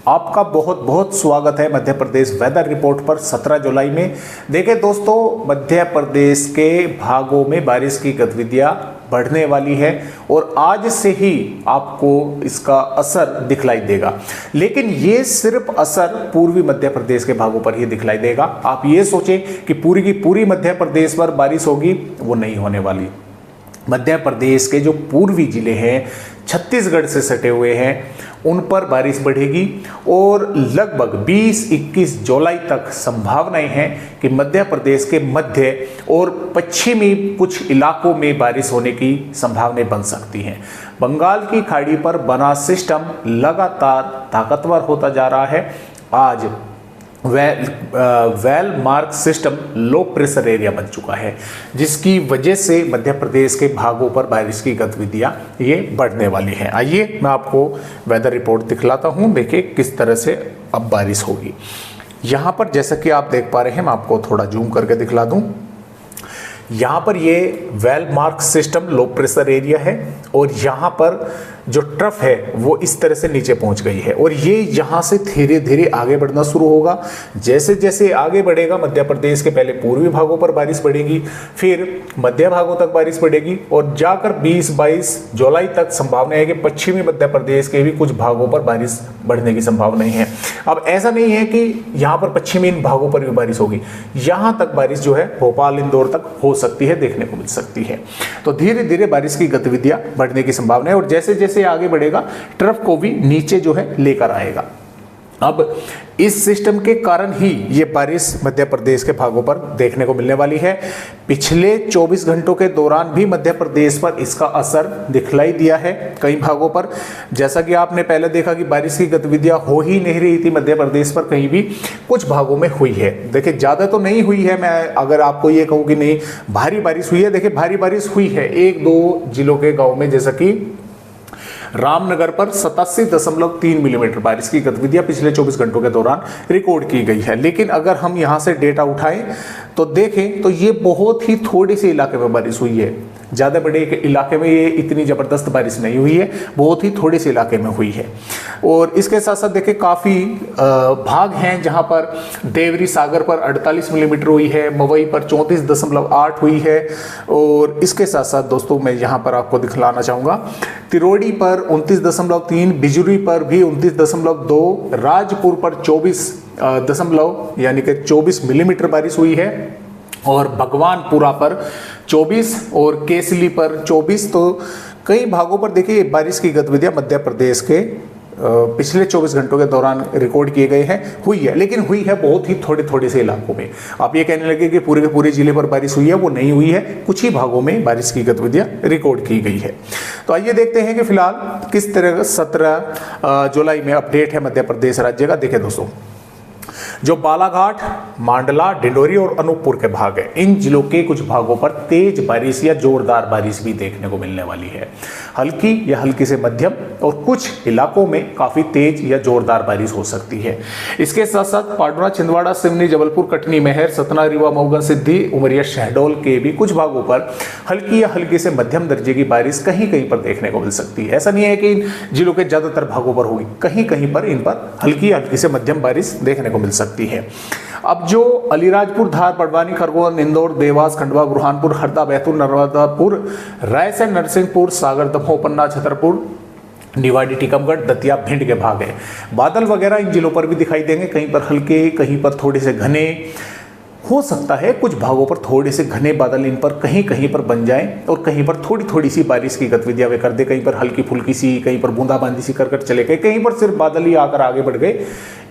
आपका बहुत बहुत स्वागत है मध्य प्रदेश वेदर रिपोर्ट पर 17 जुलाई में। देखें दोस्तों, मध्य प्रदेश के भागों में बारिश की गतिविधियां बढ़ने वाली है और आज से ही आपको इसका असर दिखलाई देगा। लेकिन ये सिर्फ असर पूर्वी मध्य प्रदेश के भागों पर ही दिखलाई देगा। आप ये सोचें कि पूरी की पूरी मध्य प्रदेश पर बारिश होगी, वो नहीं होने वाली। मध्य प्रदेश के जो पूर्वी जिले हैं, छत्तीसगढ़ से सटे हुए हैं, उन पर बारिश बढ़ेगी और लगभग 20-21 जुलाई तक संभावनाएं हैं कि मध्य प्रदेश के मध्य और पश्चिमी कुछ इलाकों में बारिश होने की संभावनाएं बन सकती हैं। बंगाल की खाड़ी पर बना सिस्टम लगातार ताकतवर होता जा रहा है। आज well mark system low pressure area बन चुका है, जिसकी वजह से मध्य प्रदेश के भागों पर बारिश की गतिविधियां ये बढ़ने वाली हैं। आइए मैं आपको वेदर रिपोर्ट दिखलाता हूं, देखिए किस तरह से अब बारिश होगी। यहां पर जैसा कि आप देख पा रहे हैं, मैं आपको थोड़ा जूम करके दिखला दूं। यहाँ पर ये well mark system low pressure area है और यहाँ पर जो ट्रफ है वो इस तरह से नीचे पहुँच गई है और ये यहाँ से धीरे धीरे आगे बढ़ना शुरू होगा। जैसे जैसे आगे बढ़ेगा, मध्य प्रदेश के पहले पूर्वी भागों पर बारिश बढ़ेगी, फिर मध्य भागों तक बारिश बढ़ेगी और जाकर 20-22 जुलाई तक संभावना है कि पश्चिमी मध्य प्रदेश के भी कुछ भागों पर बारिश बढ़ने की संभावना है। अब ऐसा नहीं है कि यहाँ पर पश्चिमी इन भागों पर भी बारिश होगी, यहाँ तक बारिश जो है भोपाल इंदौर तक हो सकती है, देखने को मिल सकती है। तो धीरे धीरे बारिश की गतिविधियां बढ़ने की संभावना है और जैसे जैसे आगे बढ़ेगा ट्रफ को भी नीचे जो है लेकर आएगा। अब इस सिस्टम के कारण ही ये बारिश मध्य प्रदेश के भागों पर देखने को मिलने वाली है। पिछले 24 घंटों के दौरान भी मध्य प्रदेश पर इसका असर दिखलाई दिया है कई भागों पर। जैसा कि आपने पहले देखा कि बारिश की गतिविधियां हो ही नहीं रही थी मध्य प्रदेश पर, कहीं भी कुछ भागों में हुई है। देखिए ज़्यादा तो नहीं हुई है, मैं अगर आपको ये कहूँ कि नहीं भारी बारिश हुई है, देखिए भारी बारिश हुई है 1-2 जिलों के गाँव में, जैसा कि रामनगर पर 87.3 मिलीमीटर बारिश की गतिविधियां पिछले 24 घंटों के दौरान रिकॉर्ड की गई है। लेकिन अगर हम यहां से डेटा उठाएं तो देखें तो ये बहुत ही थोड़े से इलाके में बारिश हुई है। ज़्यादा बड़े इलाके में ये इतनी ज़बरदस्त बारिश नहीं हुई है, बहुत ही थोड़े से इलाके में हुई है। और इसके साथ साथ देखें काफ़ी भाग हैं जहां पर देवरी सागर पर 48 मिलीमीटर हुई है, मवई पर 34.8 हुई है। और इसके साथ साथ दोस्तों मैं यहां पर आपको दिखलाना चाहूँगा, तिरोड़ी पर 29.3, बिजुरी पर भी 29.2, राजपुर पर 24 मिलीमीटर बारिश हुई है और भगवानपुरा पर 24 और केसली पर 24। तो कई भागों पर देखिए बारिश की गतिविधियां मध्य प्रदेश के पिछले 24 घंटों के दौरान रिकॉर्ड किए गए हैं, हुई है। लेकिन हुई है बहुत ही थोड़े थोड़े से इलाकों में। आप ये कहने लगे कि पूरे के पूरे जिले पर बारिश हुई है, वो नहीं हुई है। कुछ ही भागों में बारिश की गतिविधियां रिकॉर्ड की गई है। तो आइए देखते हैं कि फिलहाल किस तरह का 17 जुलाई में अपडेट है मध्य प्रदेश राज्य का। देखें दोस्तों, जो बालाघाट, मांडला, डिंडोरी और अनूपपुर के भाग हैं, इन जिलों के कुछ भागों पर तेज बारिश या जोरदार बारिश भी देखने को मिलने वाली है। हल्की या हल्की से मध्यम और कुछ इलाकों में काफी तेज या जोरदार बारिश हो सकती है। इसके साथ साथ पाटना, छिंदवाड़ा, सिवनी, जबलपुर, कटनी, महर, सतना, रीवा, मऊगा, सिद्धि, उमरिया, शहडोल के भी कुछ भागों पर हल्की या हल्की से मध्यम दर्जे की बारिश कहीं कहीं पर देखने को मिल सकती है। ऐसा नहीं है कि इन जिलों के ज्यादातर भागों पर होगी, कहीं कहीं पर इन पर हल्की या हल्की से मध्यम बारिश देखने को मिल सकती है। अब जो अलीराजपुर, धार, बड़वानी, खरगोन, इंदौर, देवास, खंडवा, बुरहानपुर, हरदा, बैतूल, नर्मदापुर, रायसेन, नरसिंहपुर, सागर, दमोह, पन्ना, छतरपुर, निवाड़ी, टीकमगढ़, दतिया, भिंड के भाग हैं। बादल वगैरह इन जिलों पर भी दिखाई देंगे, कहीं पर हल्के, कहीं पर थोड़े से घने। हो सकता है कुछ भागों पर थोड़े से घने बादल इन पर कहीं कहीं पर बन जाएं और कहीं पर थोड़ी थोड़ी सी बारिश की गतिविधियां वे कर दे। कहीं पर हल्की फुल्की सी, कहीं पर बूंदाबांदी सी कर चले गए, कहीं पर सिर्फ बादल ही आकर आगे बढ़ गए।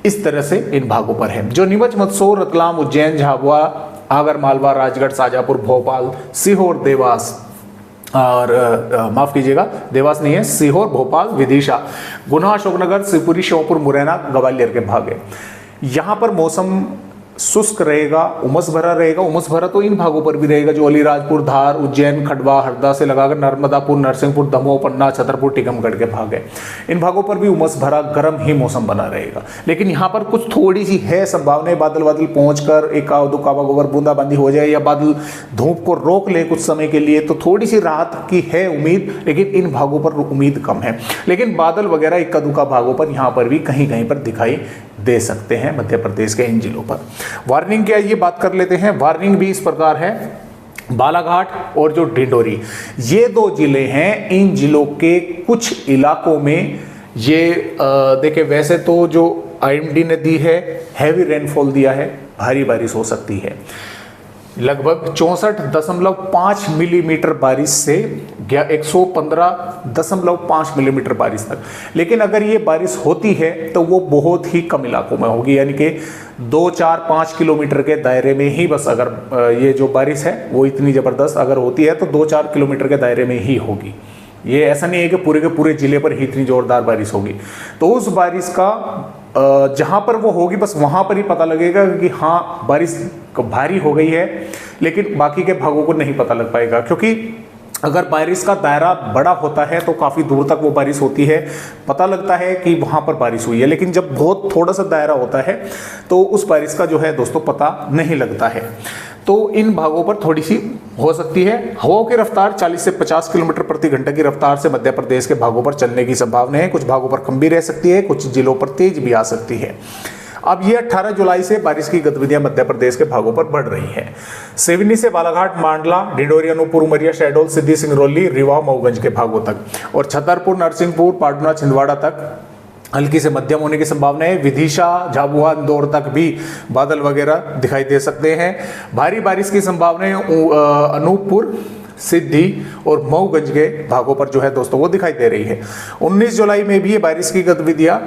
इस तरह से इन भागों पर है। जो नीमच, मंदसौर, रतलाम, उज्जैन, झाबुआ, आगर मालवा, राजगढ़, शाजापुर, भोपाल, सीहोर, देवास और माफ कीजिएगा, देवास नहीं है, सीहोर, भोपाल, विदिशा, गुना, अशोकनगर, शिवपुरी, श्योपुर, मुरैना, ग्वालियर के भाग है। यहाँ पर मौसम शुष्क रहेगा, उमस भरा रहेगा। उमस भरा तो इन भागों पर भी रहेगा जो अलीराजपुर, धार, उज्जैन, खंडवा, हरदा से लगाकर नर्मदापुर, नरसिंहपुर, दमोह, पन्ना, छतरपुर, टीकमगढ़ के भाग है। इन भागों पर भी उमस भरा गर्म ही मौसम बना रहेगा। लेकिन यहाँ पर कुछ थोड़ी सी है संभावना, बादल बादल पहुंचकर एक दुक्का बगोबर बूंदाबांदी हो जाए या बादल धूप को रोक ले कुछ समय के लिए, तो थोड़ी सी राहत की है उम्मीद। लेकिन इन भागों पर उम्मीद कम है। लेकिन बादल वगैरह इक्का दुक्का भागों पर यहाँ पर भी कहीं कहीं पर दिखाई दे सकते हैं मध्य प्रदेश के इन जिलों पर। वार्निंग क्या ये बात कर लेते हैं। वार्निंग भी इस प्रकार है, बालाघाट और जो डिंडोरी, ये दो जिले हैं। इन जिलों के कुछ इलाकों में ये देखिए, वैसे तो जो आईएमडी ने दी है हैवी रेनफॉल दिया है, भारी बारिश हो सकती है। लगभग 64.5 मिलीमीटर बारिश से 115.5 मिलीमीटर बारिश तक। लेकिन अगर ये बारिश होती है तो वो बहुत ही कम इलाकों में होगी, यानी कि 2, 4, 5 किलोमीटर के दायरे में ही बस। अगर ये जो बारिश है वो इतनी ज़बरदस्त अगर होती है तो 2-4 किलोमीटर के दायरे में ही होगी। ये ऐसा नहीं है कि पूरे के पूरे जिले पर ही इतनी जोरदार बारिश होगी। तो उस बारिश का जहां पर वो होगी बस वहां पर ही पता लगेगा कि हाँ बारिश भारी हो गई है। लेकिन बाकी के भागों को नहीं पता लग पाएगा, क्योंकि अगर बारिश का दायरा बड़ा होता है तो काफ़ी दूर तक वो बारिश होती है, पता लगता है कि वहाँ पर बारिश हुई है। लेकिन जब बहुत थोड़ा सा दायरा होता है तो उस बारिश का जो है दोस्तों पता नहीं लगता है। तो इन भागों पर थोड़ी सी हो सकती है। हवाओं की रफ्तार 40 से 50 किलोमीटर प्रति घंटे की रफ्तार से मध्य प्रदेश के भागों पर चलने की संभावना है। कुछ भागों पर कम भी रह सकती है, कुछ जिलों पर तेज भी आ सकती है। अब ये 18 जुलाई से बारिश की गतिविधियां मध्य प्रदेश के भागों पर बढ़ रही हैं। सिवनी से बालाघाट, मांडला, डिंडोरी, अनूपपुर, उमरिया, शहडोल, सिद्धि, सिंगरौली, रीवा, मऊगंज के भागों तक, और छतरपुर, नरसिंहपुर, पाटना, छिंदवाड़ा तक हल्की से मध्यम होने की संभावना है। विदिशा, झाबुआ, इंदौर तक भी बादल वगैरह दिखाई दे सकते हैं। भारी बारिश की संभावना है अनूपपुर, सिद्धि और मऊगंज के भागों पर जो है दोस्तों वो दिखाई दे रही है। 19 जुलाई में भी ये बारिश की गतिविधियां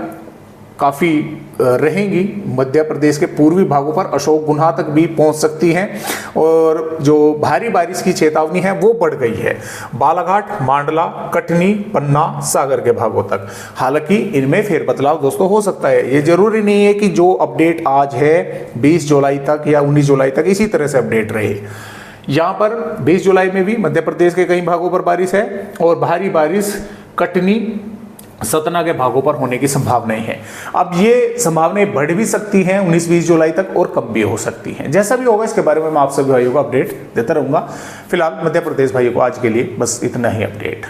काफ़ी रहेंगी। मध्य प्रदेश के पूर्वी भागों पर अशोक गुन्हा तक भी पहुंच सकती हैं, और जो भारी बारिश की चेतावनी है वो बढ़ गई है बालाघाट, मांडला, कटनी, पन्ना, सागर के भागों तक। हालांकि इनमें फेरबदलाव दोस्तों हो सकता है। ये जरूरी नहीं है कि जो अपडेट आज है 20 जुलाई तक या 19 जुलाई तक इसी तरह से अपडेट रहे। यहाँ पर 20 जुलाई में भी मध्य प्रदेश के कई भागों पर बारिश है, और भारी बारिश कटनी, सतना के भागों पर होने की संभावनाएं हैं। अब ये संभावनाएं बढ़ भी सकती हैं 19-20 जुलाई तक, और कम भी हो सकती हैं। जैसा भी होगा इसके बारे में मैं आप सभी भाइयों को अपडेट देता रहूंगा। फिलहाल मध्य प्रदेश भाइयों को आज के लिए बस इतना ही अपडेट।